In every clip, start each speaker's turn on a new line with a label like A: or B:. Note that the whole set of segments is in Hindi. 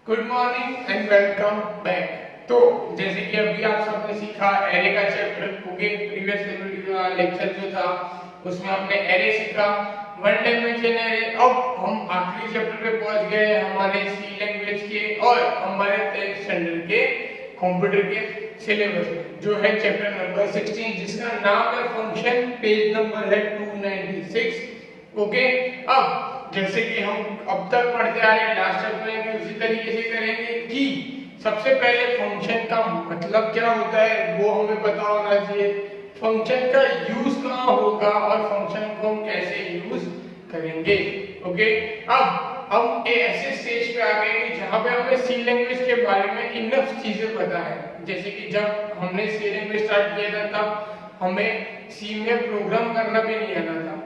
A: Good morning and welcome back. तो जैसे कि अभी आप सबने सीखा एरे का चैप्टर, ओके, प्रीवियस लेक्चर जो था उसमें आपने एरे सीखा, वन डायमेंशन एरे। अब हम आखिरी चैप्टर पे पहुंच गए हमारे सी लैंग्वेज के और हमारे 10th स्टैंडर्ड के कंप्यूटर के सिलेबस में, जो है चैप्टर नंबर 16 जिसका नाम है फंक्शन, पेज नंबर है 296। ओके, अब जैसे कि हम अब तक पढ़ते आ रहे हैं लास्ट चैप्टर में, उसी तरीके से करेंगे कि सबसे पहले फंक्शन का मतलब क्या होता है वो हमें पता होना चाहिए, फंक्शन का यूज कहाँ होगा और फंक्शन को हम कैसे यूज करेंगे। ओके, अब हम ऐसे स्टेज पे आ गए कि जहाँ पे हमें सी लैंग्वेज के बारे में इनफ चीजें पता है। जैसे कि जब हमने सी लैंग्वेज स्टार्ट किया था तब हमें सी में प्रोग्राम करना भी नहीं आना था।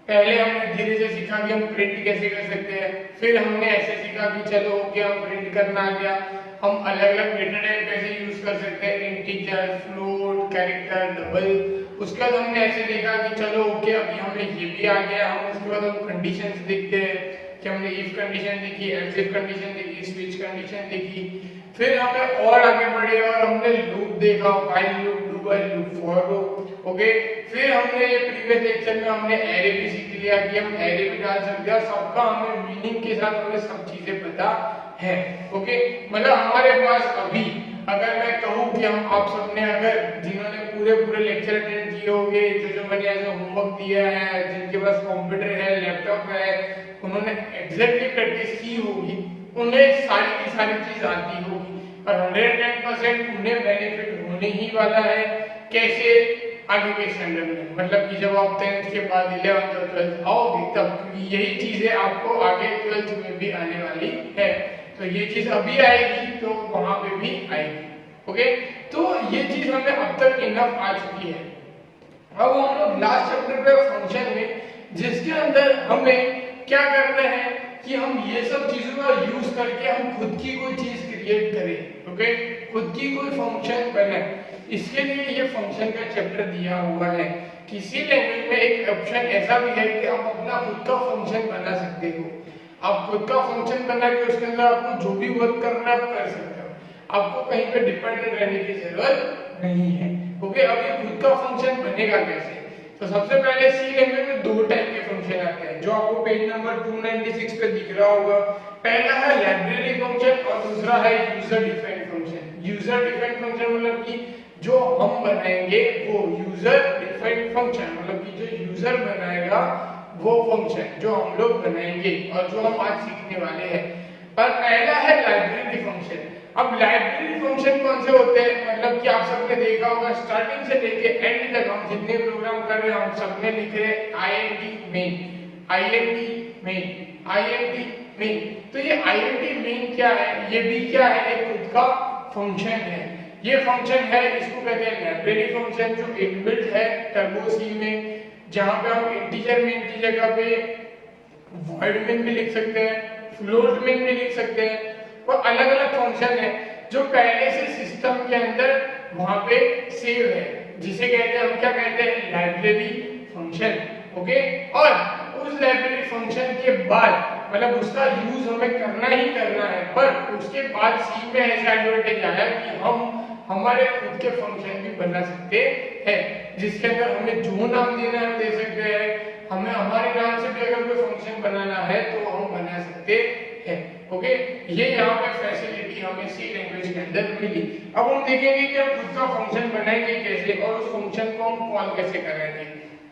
A: पहले हमने धीरे से सीखा कि हम प्रिंट कैसे कर सकते हैं, फिर हमने ऐसे सीखा कि चलो ओके हम प्रिंट करना आ गया, हम अलग अलग डेटा टाइप कैसे यूज कर सकते हैं, इंटीजर, फ्लोट, कैरेक्टर, डबल। उसके बाद हमने ऐसे देखा कि चलो ओके अभी हमें ये भी आ गया, हम उसके बाद हम कंडीशंस देखते हैं कि हमने इफ कंडीशन देखी, एल्स इफ कंडीशन देखी, स्विच कंडीशन देखी। फिर हमें और आगे बढ़े और हमने लूप देखा, while loop, do while loop, for loop. Okay, फिर हमने ये प्रीवियस लेक्चर में हमने एरे भी सीख लिया कि हम एरे भी डाल सकते हैं, सबका हमें मीनिंग के साथ हमें सब चीजें पता है। ओके, मतलब हमारे पास अभी अगर मैं कहूँ कि हम आप सबने अगर जिन्होंने पूरे लेक्चर अटेंड किए होंगे, जो मैंने ऐसे होमवर्क दिया है, जिनके पास कंप्यूटर है, लैपटॉप है, उन्होंने एग्जैक्टली प्रैक्टिस की होगी, उन्हें सारी की सारी चीज आती होगी और 110% उन्हें बेनिफिट होने ही वाला है। कैसे? आगे के स्टैंडर्ड में, मतलब कि जब आप 10th के बाद 11th और 12th आओगे तब, क्योंकि यही चीजें आपको आगे 12th में भी आने वाली है। तो ये चीज अभी आएगी तो वहां पे भी आएगी। ओके, तो ये चीज हमें अब तक इनफ आ चुकी है। अब हम लोग लास्ट चैप्टर पे फंक्शन में, जिसके अंदर हमें क्या करना है कि हम ये सब चीजों का यूज करके हम खुद की कोई चीज क्रिएट करें। ओके, खुद की कोई फंक्शन बनाए। इसके लिए ये फंक्शन का चैप्टर दिया हुआ है। किसी लैंग्वेज में एक ऑप्शन ऐसा भी है कि आप अपना खुद का फंक्शन बना सकते हो। आप खुद का फंक्शन बना के उसके अंदर आपको जो भी वर्क करना है आप कर सकते हो, आपको कहीं पे डिपेंडेंट रहने की जरूरत नहीं है। ओके, अब ये खुद का फंक्शन बनेगा कैसे? तो सबसे पहले सी लैंग्वेज में दो टाइप के फंक्शन आते हैं जो आपको पेज नंबर 296 पे दिख रहा होगा। पहला है लाइब्रेरी फंक्शन और दूसरा है user defined function. User defined function मतलब कि जो हम बनाएंगे वो यूजर डिफाइंड फंक्शन, मतलब कि जो यूजर बनाएगा वो फंक्शन जो हम लोग बनाएंगे और जो हम आज सीखने वाले हैं। पर पहला है लाइब्रेरी फंक्शन। अब लाइब्रेरी फंक्शन कौन से होते हैं? मतलब कि आप सबने देखा होगा स्टार्टिंग से लेके एंड तक हम जितने प्रोग्राम कर रहे हैं हम सब में लिख रहे हैं INT main, INT main, INT main. तो ये INT मेन क्या है? ये भी क्या है? एक खुद का फंक्शन है। ये फंक्शन है, इसको कहते हैं लाइब्रेरी फंक्शन, जो इनबिल्ट है टर्बो सी में, जहां पे हम इंटीजर मेन की जगह पे वॉइड मेन भी लिख सकते हैं, फ्लोट मेन भी लिख सकते हैं, और अलग अलग फंक्शन है जो पहले से सिस्टम के अंदर वहां पे सेव है, जिसे कहते हैं हम क्या कहते हैं? Library function. ओके, और उस लाइब्रेरी फंक्शन के बाद मतलब उसका यूज हमें करना ही करना है, पर उसके बाद सी में ऐसा एडवांटेज आया कि हम हमारे खुद के फंक्शन भी बना सकते हैं, जिसके अंदर हमें जो नाम देना है हम दे सकते हैं, हमें हमारे नाम से भी अगर कोई फंक्शन बनाना है तो हम बना सकते हैं। ओके, ये यहाँ पे फैसिलिटी हमें सी लैंग्वेज के अंदर मिली। अब हम देखेंगे कि हम खुद का फंक्शन बनाएंगे कैसे और उस फंक्शन को हम कॉल कैसे करेंगे।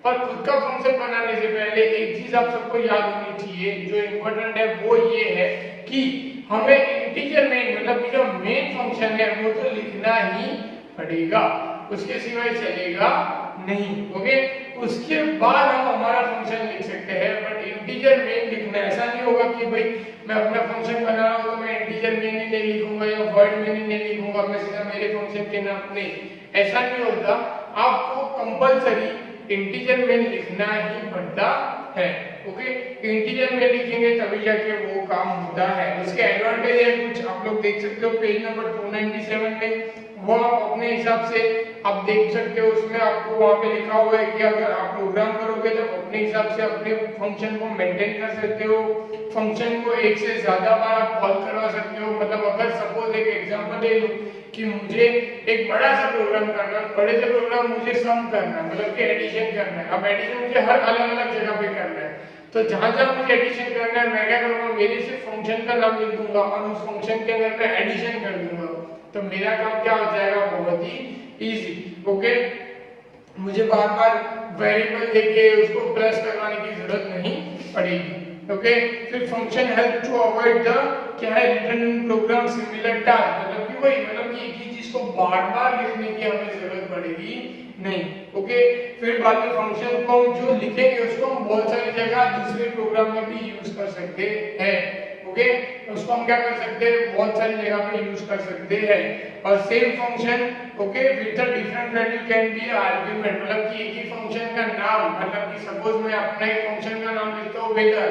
A: पर खुद का फंक्शन बनाने से पहले एक चीज आप सबको याद होनी चाहिए, जो इम्पोर्टेंट है वो ये है कि हमें इंटीजर मेन, मतलब कि जो मेन फंक्शन है वो तो लिखना ही पड़ेगा, उसके सिवाय चलेगा नहीं। ओके, उसके बाद हम हमारा फंक्शन लिख सकते हैं, बट इंटीजर मेन लिखना ऐसा नहीं होगा कि भाई मैं अपना फंक्शन बना रहा हूं तो मैं इंटीजर मेन ही नहीं लिखूंगा या वॉइड मेन ही नहीं लिखूंगा, मैं सीधा मेरे फंक्शन के नाम नहीं, ऐसा नहीं होता। आपको कंपलसरी इंटीजर मेन लिखना ही पड़ता है। ओके, इंटीजर में लिखेंगे तभी जाके वो काम होता है। उसके एडवांटेज है कुछ, आप लोग देख सकते हो पेज नंबर 297 में, वो आप अपने हिसाब से आप देख सकते हो उसमें आपको वहां पे लिखा हुआ है कि अगर आप प्रोग्राम करोगे तो अपने हिसाब से अपने फंक्शन को मेंटेन कर सकते हो, फंक्शन को एक से ज्यादा बार आप कॉल करवा सकते हो। मतलब अगर सपोज एक एग्जांपल ले लो कि मुझे एक बड़ा सा प्रोग्राम करना है, बड़े से प्रोग्राम मुझे सम करना है, मतलब कि एडिशन करना है। अब एडिशन मुझे हर अलग अलग जगह पे करना है, तो जहां जहां मुझे एडिशन करना है मैं क्या करूंगा, मेरे से फंक्शन का नाम लिख दूंगा और उस फंक्शन के अंदर मैं एडिशन कर दूंगा, तो मेरा काम क्या हो जाएगा, बहुत ही इजी। ओके, मुझे बार बार वेरिएबल लेके उसको प्लस करवाने की जरूरत नहीं पड़ेगी। ओके, फिर function help to avoid the क्या है, return in program similar task, मतलब कि वही, मतलब कि एक ही चीज को बार बार लिखने की हमें जरूरत पड़ेगी नहीं। ओके, फिर बाद में फंक्शन को हम जो लिखेंगे उसको हम बहुत सारी जगह दूसरे प्रोग्राम में भी यूज कर सकते हैं। ओके, उसको हम क्या कर सकते हैं, बहुत सारी जगह पे यूज कर सकते हैं। और same function okay with the different value can be argument, मतलब कि एक ही फंक्शन का नाम, मतलब कि सपोज मैं अपना एक फंक्शन का नाम लिखता हूं वेदर,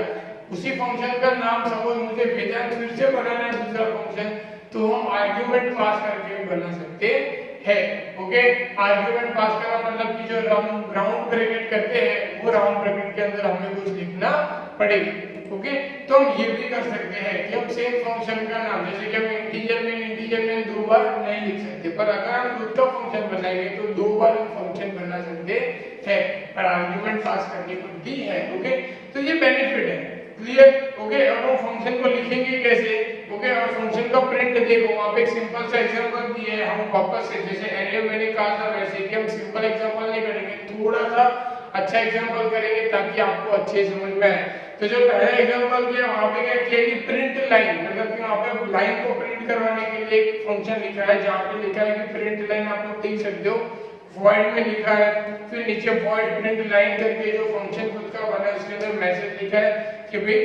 A: उसी फंक्शन का नाम सपोज मुझे वेदर फिर से बनाना है दूसरा फंक्शन, तो हम आर्गुमेंट पास करके भी बना सकते हैं। ओके, आर्गुमेंट पास करना मतलब कि जो राउंड ब्रैकेट करते हैं वो राउंड ब्रैकेट के अंदर हमें कुछ लिखना पड़ेगा। ओके, तो हम ये भी कर सकते हैं कि हम सेम फंक्शन का नाम, जैसे कि हम इंटीजर में दो बार नहीं लिख सकते, पर अगर हम खुद का फंक्शन बनाएंगे तो दो बार हम फंक्शन बना सकते हैं, पर आर्गुमेंट पास करनी पड़ती है। ओके, तो ये बेनिफिट है। क्लियर? ओके, अब हम फंक्शन को लिखेंगे कैसे? ओके, और फंक्शन का प्रिंट देखो, वहां पे एक सिंपल सा एग्जांपल दिया है, हम वापस से जैसे एरिया मैंने कहा था वैसे कि हम सिंपल एग्जांपल नहीं करेंगे, थोड़ा सा अच्छा एग्जांपल करेंगे ताकि आपको अच्छे समझ में आए। तो जो पहला एग्जांपल किया वहां पे क्या किया कि प्रिंट लाइन, मतलब कि वहां पे लाइन को प्रिंट करवाने के लिए एक फंक्शन लिखा है, जहां पे लिखा है कि प्रिंट लाइन, आप लोग देख सकते हो वॉइड में लिखा है, फिर नीचे वॉइड प्रिंट लाइन करके जो फंक्शन खुद का बना है उसके अंदर मैसेज लिखा है कि भाई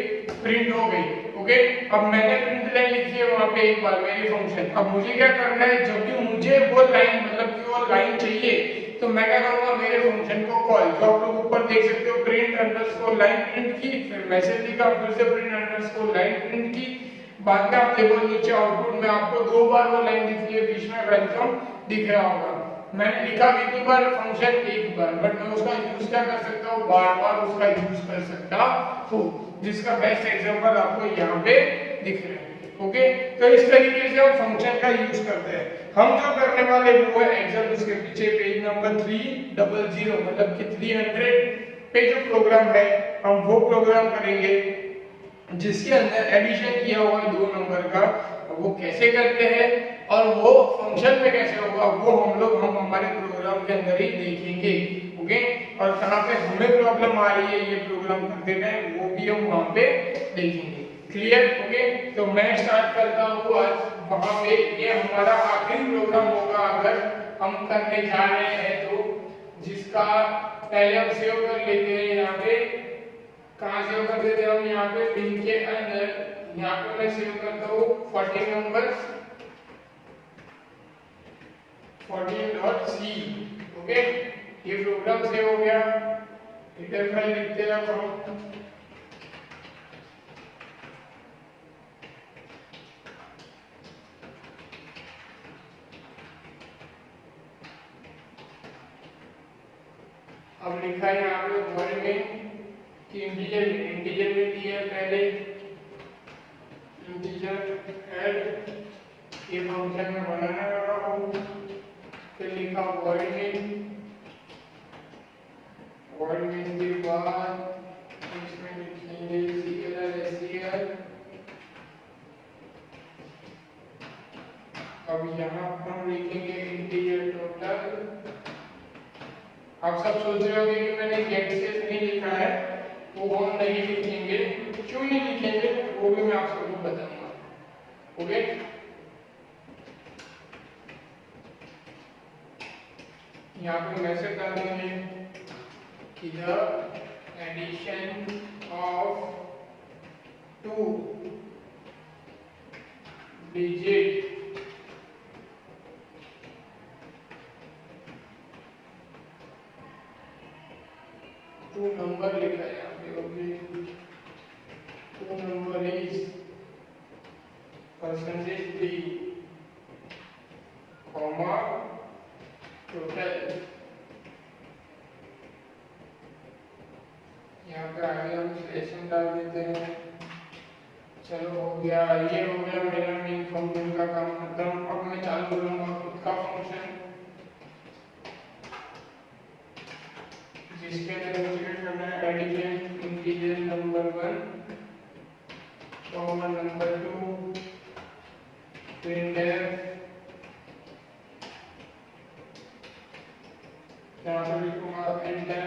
A: प्रिंट हो गई। ओके, अब मैंने प्रिंट लाइन लिखी है वहां पे एक बार मेरी फंक्शन, अब मुझे क्या करना है, जब भी मुझे वो लाइन, मतलब कि वो लाइन चाहिए, तो मैं क्या करूंगा, मेरे फंक्शन को कॉल, जो आप लोग ऊपर देख सकते हो प्रिंट अंडरस्कोर लाइन प्रिंट की, फिर मैसेज लिखा, फिर से प्रिंट अंडरस्कोर लाइन प्रिंट की, बाद में आप देखो नीचे आउटपुट में आपको दो बार वो लाइन दिख रही है, बीच में वेलकम दिख रहा होगा। मैंने लिखा कितनी बार, फंक्शन एक बार, बट मैं उसका यूज क्या कर सकता हूँ, बार बार उसका यूज कर सकता हूँ, जिसका बेस्ट एग्जांपल आपको यहाँ पे दिख रहा है। ओके, तो इस तरीके से हम फंक्शन का यूज करते हैं। हम जो करने वाले वो है एग्जाम्पल, उसके पीछे पेज नंबर 300, मतलब कि 300 पे जो प्रोग्राम है हम वो प्रोग्राम करेंगे जिसके अंदर एडिशन किया हुआ है 2 नंबर का, वो कैसे करते हैं और वो फंक्शन में कैसे होगा वो हम हमारे प्रोग्राम के अंदर ही देखेंगे। ओके, और कहाँ पे हमें प्रॉब्लम आ रही है ये प्रोग्राम करते टाइम वो भी हम वहाँ पे देखेंगे। क्लियर? ओके, तो मैं स्टार्ट करता हूँ आज वहाँ पे, ये हमारा आखिरी प्रोग्राम होगा अगर हम करने जा रहे हैं तो, जिसका पहले हम सेव कर लेते हैं यहाँ पे, कहाँ सेव कर देते हैं हम, यहाँ पे बिन के अंदर, यहाँ पे मैं सेव करता हूँ 14 नंबर 14.c। ओके, ये प्रोग्राम सेव हो गया, हेडर फाइल लिखते हैं हम, अब लिखा है यहाँ पे वर्ड में कि इंटीजर में दिया पहले इंटीजर ऐड, ये फंक्शन में बनाने वाला हूँ, फिर लिखा वर्ड में के बाद इसमें लिखेंगे CLR। अब यहाँ हम लिखेंगे इंटीजर टोटल। आप सब सोच रहे होंगे कि मैंने गेट से नहीं लिखा है, वो हम नहीं लिखेंगे, क्यों नहीं लिखेंगे वो भी मैं आप सबको बताऊंगा। ओके, यहाँ पे मैसेज डाल देंगे कि the addition of 2 digit to number लिखा है यहाँ पे, okay, 2 number is %3, comma total. यहाँ पे आगे हम सिलेक्शन डाल देते हैं। चलो हो गया, ये हो गया मेरा मेन फंक्शन का काम खत्म। अब मैं चालू करूंगा खुद का फंक्शन, जिसके अंदर मुझे करना है addition integer number 1 comma number 2 printf. यहाँ पे लिखूंगा एंटर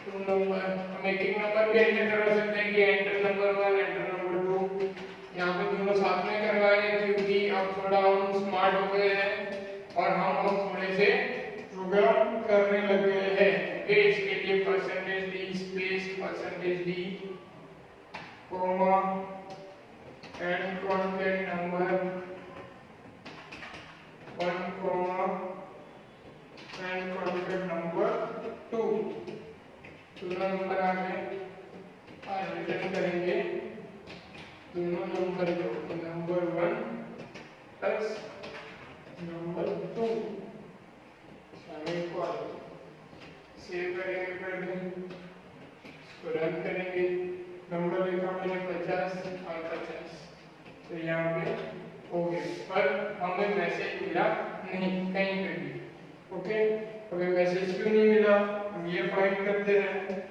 A: टू नंबर। हम एक एक नंबर भी एंटर करवा सकते हैं कि एंटर नंबर 1 एंटर नंबर 2। यहाँ पे दोनों साथ में करवाए क्योंकि अब थोड़ा हम स्मार्ट हो गए हैं और हम अब थोड़े से प्रोग्राम करने लग गए हैं। इसके लिए percentage D space percentage D comma and contact number 1 comma and contact number 2। दोनों नंबर आ गए और रिटर्न करेंगे दोनों नंबर को, number 1 plus number 2 semicolon. Save करेंगे, फिर इसको रन करेंगे। नंबर लिखा मैंने 50 और 50, तो यहाँ पे हो गए, पर हमें मैसेज मिला नहीं कहीं पे भी। ओके, हमें मैसेज क्यों नहीं मिला, हम ये फाइंड करते हैं।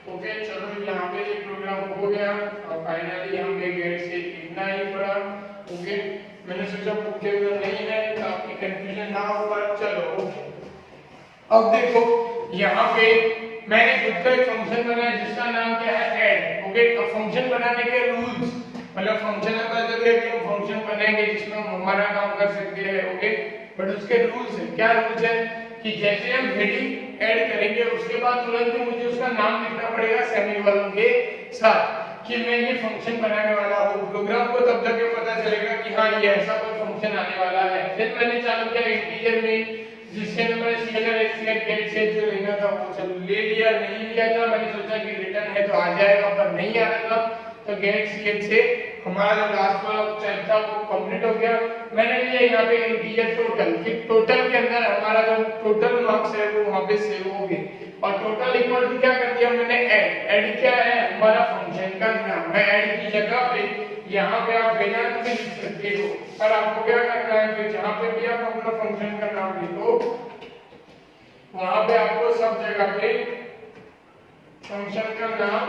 A: ओके, चलो यहाँ पे ये प्रोग्राम हो गया और फाइनली हमें गेट से लिखना ही पड़ा। ओके, मैंने सोचा पूछे हुए नहीं है तो आपकी कंफ्यूजन ना हो, पर चलो ओके। अब देखो यहाँ पे मैंने खुद का एक फंक्शन बनाया जिसका नाम क्या है ऐड। ओके, अब फंक्शन बनाने के रूल्स, मतलब फंक्शन का मतलब है कि हम फंक्शन बनाएंगे जिसमें हम हमारा काम कर सकते हैं। ओके, बट उसके रूल्स है। क्या रूल्स है कि जैसे हम हेडिंग ऐड करेंगे उसके बाद तुरंत ही मुझे उसका नाम लिखना पड़ेगा सेमीकोलन के साथ कि मैं ये फंक्शन बनाने वाला हूँ। प्रोग्राम को तब तक ये पता चलेगा कि हाँ ये ऐसा कोई फंक्शन आने वाला है। फिर मैंने चालू किया इंटीजर में, जिसके अंदर मैंने सीएल गेट से जो लेना था वो चलो ले लिया। नहीं लिया था, मैंने सोचा कि रिटर्न है तो आ जाएगा, पर नहीं आ रहा था, तो गेट सीएल से हमारा जो लास्ट वाला चेक था वो कंप्लीट हो गया। मैंने लिया यहाँ पे इंटीजर टोटल, कि टोटल के अंदर हमारा जो टोटल मार्क्स है वो वहाँ पे सेव हो गए। और टोटल इक्वल टू क्या कर दिया मैंने ऐड। ऐड क्या है, हमारा फंक्शन का नाम। मैं ऐड की जगह पे यहाँ पे आप वेदांत में लिख सकते हो, पर आपको क्या करना है कि जहाँ पे भी आप अपना फंक्शन का नाम लिखो वहाँ पे आपको सब जगह पे फंक्शन का नाम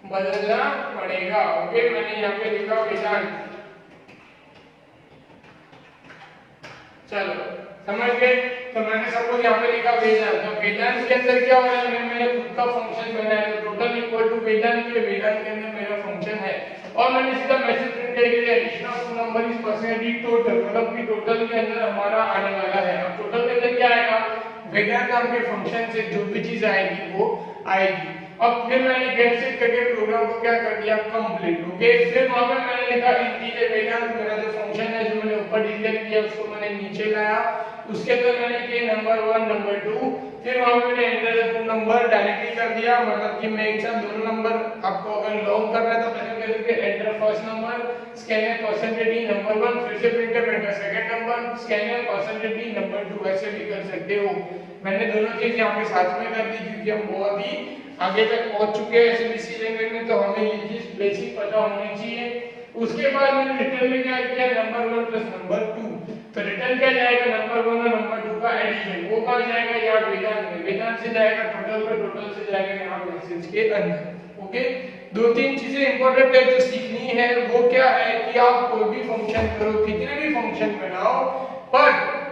A: बदलना पड़ेगा। ओके, मैंने यहाँ पे लिखा वेदांत। चलो समझ गए, तो मैंने सपोज यहाँ पे लिखा वेदांत। तो वेदांत के अंदर क्या हो रहा है, मैंने खुद का फंक्शन बनाया तो टोटल इक्वल टू वेदांत के, वेदांत के अंदर मेरा फंक्शन है। और मैंने सीधा मैसेज प्रिंट कर दिया addition of number is percentage total, मतलब कि टोटल के अंदर हमारा आने वाला है। अब टोटल के अंदर क्या आएगा, वेदांत नाम के फंक्शन से जो भी चीज आएगी वो आएगी। अब फिर मैंने गेट सेट करके प्रोग्राम को क्या कर दिया कंप्लीट। ओके, फिर वहां पे मैंने लिखा इंटीजर वेदांत, मेरा जो फंक्शन है जो मैंने ऊपर डिक्लेयर किया उसको मैंने नीचे लाया। उसके अंदर मैंने किए नंबर 1 नंबर 2, फिर वहां पे मैंने एंटर द नंबर डायरेक्टली कर दिया, मतलब कि मैं एक साथ दोनों नंबर आपको अगर लॉग करना है तो पहले करके enter first number scanner percentage D number 1, फिर से printer enter second number scanner percentage D number 2, ऐसे भी कर सकते हो। मैंने दोनों चीज यहाँ पे साथ में कर दी क्योंकि हम बहुत ही आगे तक पहुंच चुके हैं एसएबीसी लैंग्वेज में, तो हमें ये चीज बेसिक पता होनी चाहिए। उसके बाद मैंने रिटर्न में क्या किया, नंबर 1 प्लस नंबर 2, तो रिटर्न क्या जाएगा, नंबर 1 और नंबर 2 का एडिशन, वो कहां जाएगा, यहाँ वेदांत में, वेदांत से जाएगा टोटल में, टोटल से जाएगा यहाँ मैसेज के अंदर। ओके, दो तीन चीजें इंपॉर्टेंट है जो सीखनी है, वो क्या है कि आप कोई भी फंक्शन करो, कितने भी फंक्शन बनाओ, पर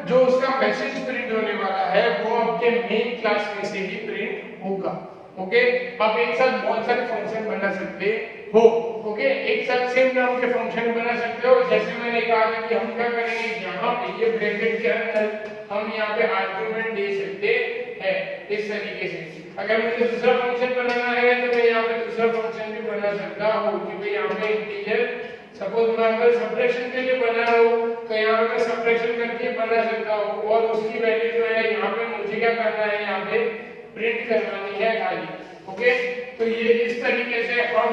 A: जो उसका मैसेज प्रिंट होने वाला है वो आपके मेन क्लास में से ही प्रिंट होगा। ओके, आप एक साथ बहुत सारे फंक्शन बना सकते हो। ओके, एक साथ सेम नाम के फंक्शन बना सकते हो। जैसे मैंने कहा था कि हम क्या करेंगे, यहाँ पे ये ब्रैकेट के अंदर हम यहाँ पे आर्गुमेंट दे सकते हैं इस तरीके से। अगर मुझे दूसरा फंक्शन बनाना है तो मैं यहाँ पे दूसरा फंक्शन भी बना सकता हूँ कि भाई यहाँ पे इंटीजर, सपोज मैं अगर सब्ट्रैक्शन के लिए बना रहा हूँ तो यहाँ पे सब्ट्रैक्शन करके बना सकता हूँ, और उसकी वैल्यू जो है यहाँ पे मुझे क्या करना है, यहाँ पे प्रिंट करवानी है खाली। ओके, तो ये इस तरीके से हम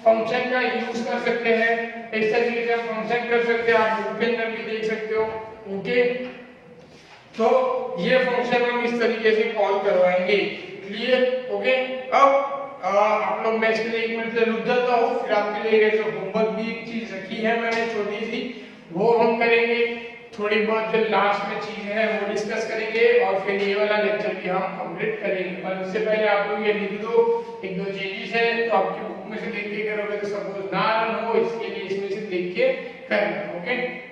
A: फंक्शन का यूज कर सकते हैं, इस तरीके से हम फंक्शन कर सकते हैं, आप बुक के अंदर भी देख सकते हो। ओके, तो ये फंक्शन हम इस तरीके से कॉल करवाएंगे। क्लियर? ओके, अब आप लोग, मैं इसके लिए 1 मिनट से रुक जाता हूँ, फिर आपके लिए जो होमवर्क भी एक चीज रखी है मैंने छोटी सी, वो हम करेंगे। थोड़ी बहुत जो लास्ट में चीजें हैं वो डिस्कस करेंगे, और फिर ये वाला लेक्चर भी हम कंप्लीट करेंगे। पर उससे पहले आप लोग ये लिख दो, एक दो चेंजेस है तो आपकी बुक में से देख के करोगे तो सपोज ना रन हो, इसके लिए इसमें से देख के करना। ओके,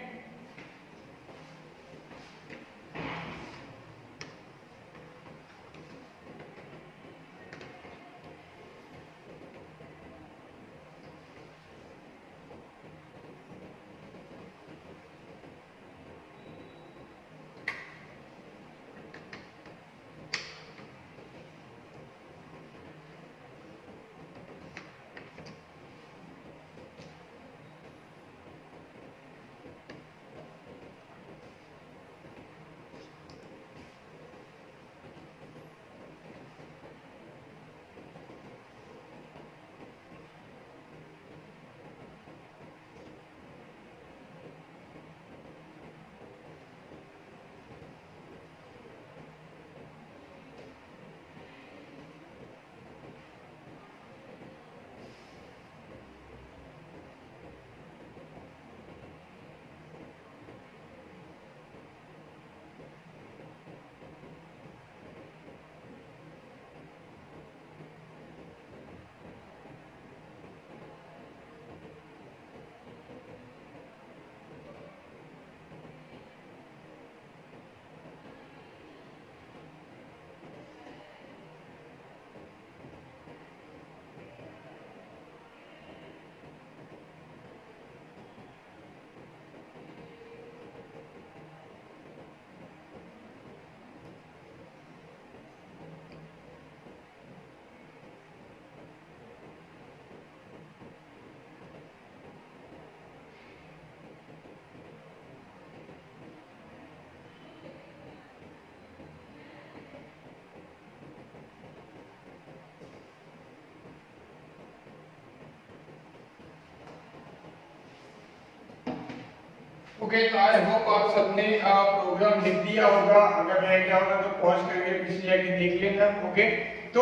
A: ओके, तो आई होप आप सबने प्रोग्राम लिख दिया होगा। अगर रह गया होगा तो पॉज करके पीछे जाके देख लेना। ओके, तो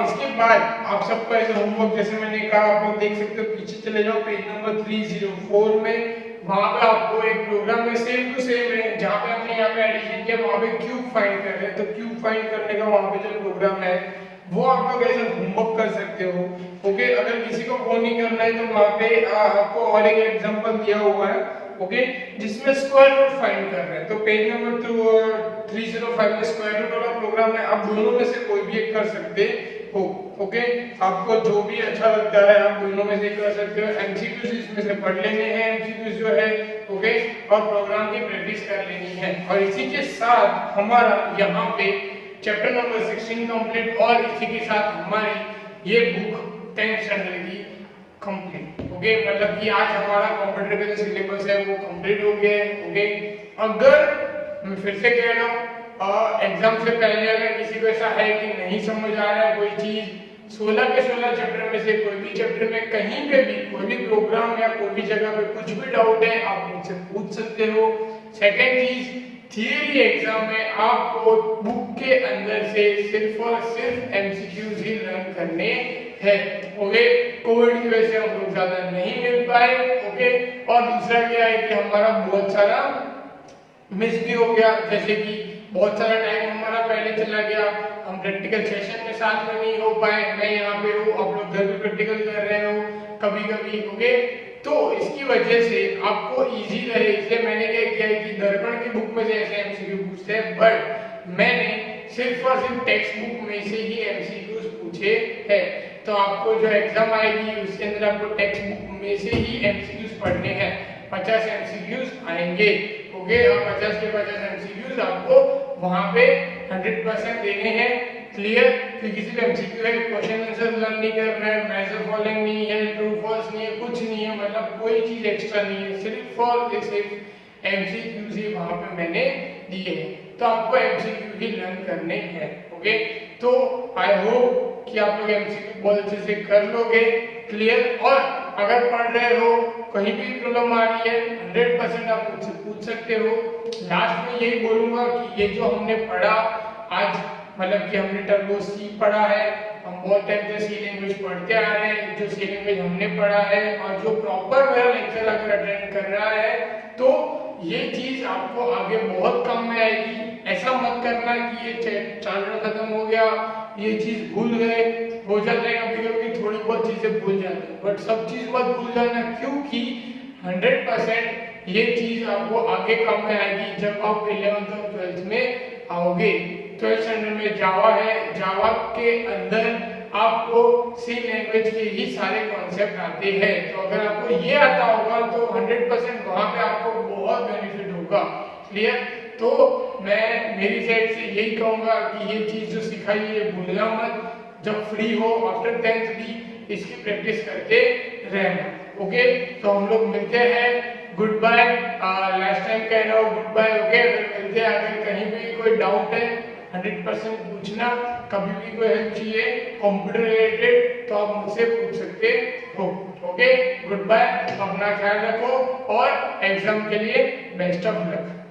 A: इसके बाद आप सबका ऐसे होमवर्क, जैसे मैंने कहा, आप लोग देख सकते हो, पीछे चले जाओ पेज नंबर 304 में, वहां पे आपको एक प्रोग्राम में सेम टू सेम है, जहां पे हमने यहाँ पे एडिशन किया, वहां पे क्यूब फाइंड कर रहे हैं, तो क्यूब फाइंड करने का वहां पे जो प्रोग्राम है वो आप लोग ऐसे होमवर्क कर सकते हो। ओके, अगर किसी को वो नहीं करना है तो वहां पे आपको और एक एग्जांपल दिया हुआ है, ओके, जिसमें स्क्वायर रूट फाइंड कर रहे हैं। तो पेज नंबर 305 में स्क्वायर रूट वाला प्रोग्राम है, आप दोनों में से कोई भी एक कर सकते हो। ओके, आपको जो भी अच्छा लगता है आप दोनों में से कर सकते हो। एमसीक्यूज इसमें से पढ़ लेने हैं, एमसीक्यूज जो है, ओके, और प्रोग्राम की प्रैक्टिस कर लेनी है। और इसी के साथ हमारा यहाँ पे चैप्टर नंबर 16 कंप्लीट, और इसी के साथ हमारी ये बुक 10th स्टैंडर्ड की कंप्लीट। ओके, मतलब कि आज हमारा कंप्यूटर का जो सिलेबस है वो कंप्लीट हो गया है। ओके, अगर मैं फिर से कह रहा हूँ, एग्जाम से पहले अगर किसी को ऐसा है कि नहीं समझ आ रहा है कोई चीज, 16 के 16 चैप्टर में से कोई भी चैप्टर में कहीं पे भी कोई भी प्रोग्राम या कोई भी जगह पे कुछ भी डाउट है आप मुझसे पूछ सकते हो। सेकंड चीज, थियरी एग्जाम में आपको बुक के अंदर से सिर्फ और सिर्फ एमसीक्यूज ही लर्न करने है। ओके, कोविड की वजह से हम लोग ज्यादा नहीं मिल पाए। ओके, और दूसरा क्या है कि हमारा बहुत सारा मिस भी हो गया, जैसे कि बहुत सारा टाइम हमारा पहले चला गया, हम प्रैक्टिकल सेशन में साथ में नहीं हो पाए। मैं यहाँ पे हूँ, आप लोग घर पे प्रैक्टिकल कर रहे हो कभी कभी। ओके, तो इसकी वजह से आपको इजी रहे, इसलिए मैंने क्या किया है कि दर्पण की बुक में से ऐसे एमसीक्यू पूछते हैं, बट मैंने सिर्फ और सिर्फ टेक्स्ट बुक में से ही एमसीक्यूज पूछे हैं। तो आपको जो एग्जाम आएगी उसके अंदर आपको टेक्स्ट बुक में से ही एमसीक्यूज पढ़ने हैं। 50 एमसीक्यूज आएंगे। ओके, और 50 के 50 एमसीक्यूज आपको वहां पे 100% देने हैं। क्लियर? क्योंकि सिर्फ एमसीक्यू है, क्वेश्चन आंसर लर्न नहीं करना है, मैसेज फॉलोइंग नहीं है, ट्रू फॉल्स नहीं है, कुछ नहीं है, मतलब कोई चीज एक्स्ट्रा नहीं है, सिर्फ और सिर्फ एमसीक्यूज ही वहां पे मैंने दिए हैं। तो आपको एमसीक्यू ही लर्न करने हैं। ओके, तो आई होप कि आप लोग एमसीक्यू बहुत अच्छे से कर लोगे। क्लियर? और अगर पढ़ रहे हो, कहीं भी प्रॉब्लम आ रही है, 100% आप मुझसे पूछ सकते हो। लास्ट में यही बोलूंगा कि ये जो हमने पढ़ा आज, मतलब कि हमने टर्बो सी पढ़ा है, हम बहुत टाइम से सी लैंग्वेज पढ़ते आ रहे हैं, जो सी लैंग्वेज हमने पढ़ा है और जो प्रॉपर मेरा लेक्चर अगर अटेंड कर रहा है तो ये चीज आपको आगे बहुत काम में आएगी। ऐसा मत करना कि ये चैप्टर खत्म हो गया, ये चीज भूल गए, हो जाता है कभी कभी थोड़ी बहुत चीजें भूल जाते हैं, बट सब चीज मत भूल जाना, क्योंकि 100% ये चीज आपको आगे काम में आएगी जब आप 11th और 12th में आओगे। 12th स्टैंडर्ड में जावा है, जावा के अंदर आपको सी लैंग्वेज के ही सारे कॉन्सेप्ट आते हैं। तो अगर आपको ये आता होगा तो 100% वहां पे आपको बहुत बेनिफिट होगा। क्लियर? तो मैं मेरी साइड से यही कहूंगा कि ये चीज जो सिखाई है भूलना मत, जब फ्री हो आफ्टर 10th भी इसकी प्रैक्टिस करते रहना। ओके, तो हम लोग मिलते हैं। Good bye. लास्ट टाइम कह रहा हूँ गुड बाय। ओके, अगर मिलते हैं, अगर कहीं भी कोई डाउट है 100% पूछना, कभी भी कोई हेल्प चाहिए कंप्यूटर रिलेटेड तो आप मुझसे पूछ सकते हो। ओके, गुड बाय, अपना ख्याल रखो और एग्जाम के लिए बेस्ट ऑफ लक।